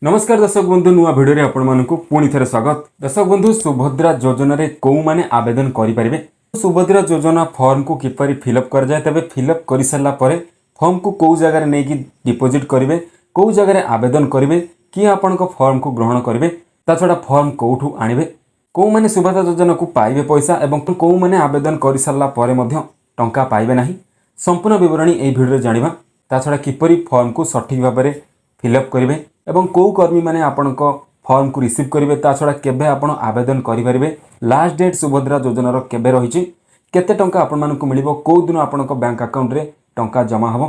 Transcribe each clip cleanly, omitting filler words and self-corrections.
नमस्कार दर्शक बंधु नुआ भिडियो रे आपण मानकु पुणी थे स्वागत। दर्शक बंधु सुभद्रा योजना रे को माने आवेदन करें। सुभद्रा योजना फॉर्म को किपरि फिलअप कर जाए तेबे फिलअप कर सारा पर फॉर्म को कौ जगह नहीं कि डिपोजिट करेंगे कौ जगह आवेदन करेंगे किए आपण फॉर्म को ग्रहण करेंगे ता छड़ा फॉर्म कौठू आनिबे कौ माने सुभद्रा योजना को पाइबे पैसा एवं कौ माने आवेदन कर सारा पर टंका पाइबे नहीं संपूर्ण विवरणी यही भिडियो जानिबा। ता छड़ा किपरि फॉर्म को सठिक भाव में फिलअप करेंगे एवं कौ कर्मी माने आपणक फॉर्म को रिसीव करेंगे ता छड़ा केबे आपण आवेदन करेंगे लास्ट डेट सुभद्रा योजनार केबे रही केते टंका आपण मानकु मिलिबो कौ दिन आपणक बैंक अकाउंट रे टंका जमा हबो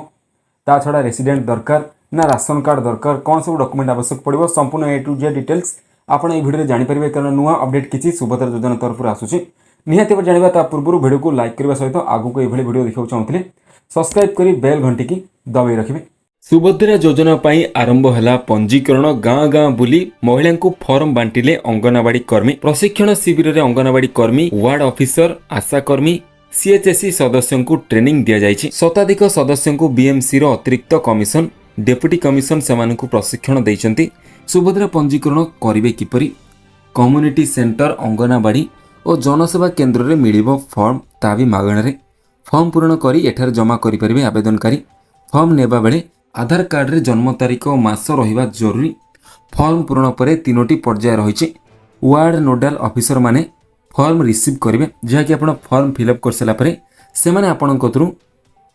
ता छड़ा रेसिडेंट दरकार ना राशन कार्ड दरकार कौन सब डॉक्यूमेंट आवश्यक पड़ो संपूर्ण ए टू जेड डिटेल्स आपण ए वीडियो रे जानि परिबे कारण नुआ अपडेट किछि सुभद्रा योजना तरफ आसुछि निहाती जानिबा ता पूर्व वीडियो को लाइक करबा सहित आगु को एभली वीडियो देखियो चाहूथिले सब्सक्राइब करी बेल घंटी की दबाई रखिबे। सुभद्रा योजना पाई आरंभ है पंजीकरण गाँ गाँ बुली महिला को फॉर्म बांटिले अंगनवाड़ी कर्मी प्रशिक्षण शिविर में अंगनवाड़ी कर्मी वार्ड ऑफिसर आशा कर्मी सीएचएससी सदस्यों को ट्रेनिंग दि जाइछि। शताधिक सदस्यों को बीएमसी रो अतिरिक्त कमिशन डेप्यूटी कमिशन से प्रशिक्षण देइछन्ति। सुभद्रा पंजीकरण करिवे किपरि कम्युनिटी सेंटर अंगनवाड़ी और जनसेवा केन्द्र में मिलिबो फॉर्म ता भी मागणारे फॉर्म पूरण करी एठार जमा करि परिबे आवेदनकारी। फॉर्म नेबा बेले आधार कार्ड रे जन्म तारीख और मास रहिबा जरूरी। फॉर्म पूरण पर तीनोटी पर्याय रही वार्ड नोडाल ऑफिसर माने फॉर्म रिसीव करेंगे जहाँकि आप फॉर्म फिलअप कर सारा पर से आपण थ्रू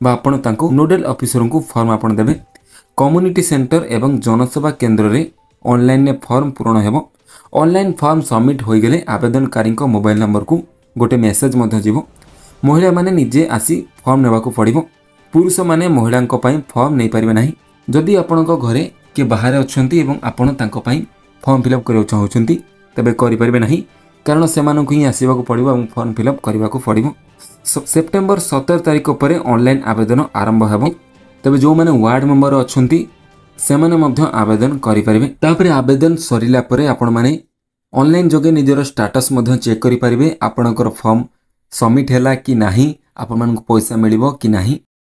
आपण तांको नोडाल ऑफिसर को फॉर्म आपण देबे। कम्युनिटी सेंटर एवं जनसेवा केन्द्र रे ऑनलाइन ने फॉर्म पूरण हेबो। ऑनलाइन फॉर्म सबमिट हो गले आवेदनकारी मोबाइल नंबर को गोटे मेसेज मध्य जीवो। महिला माने निजे आसी फॉर्म नेबा को पड़िबो। पुरुष माने महिला फॉर्म नहीं पारिबे नाही। जदि आपणक घरे के बाहर अछंती एवं आपण तांको पई फॉर्म फिलअप करियो चाहउछंती तबे करि परिबे नाही कारण सेमानकु ही आसीबा को पड़िबो एवं फॉर्म फिलअप करबा को पड़िबो। सेप्टेम्बर 17 तारिख पर ऑनलाइन आवेदन आरंभ हेबो। तबे जो माने वार्ड मेंबर अछंती सेमाने मध्य आवेदन करि परिबे। तापरे आवेदन सरिला परे आपण माने ऑनलाइन जोगे निजर स्टेटस मध्य चेक करि परिबे आपणकर फॉर्म सबमिट हैला कि नाही आपण मानकु पैसा मिलिबो कि नाही।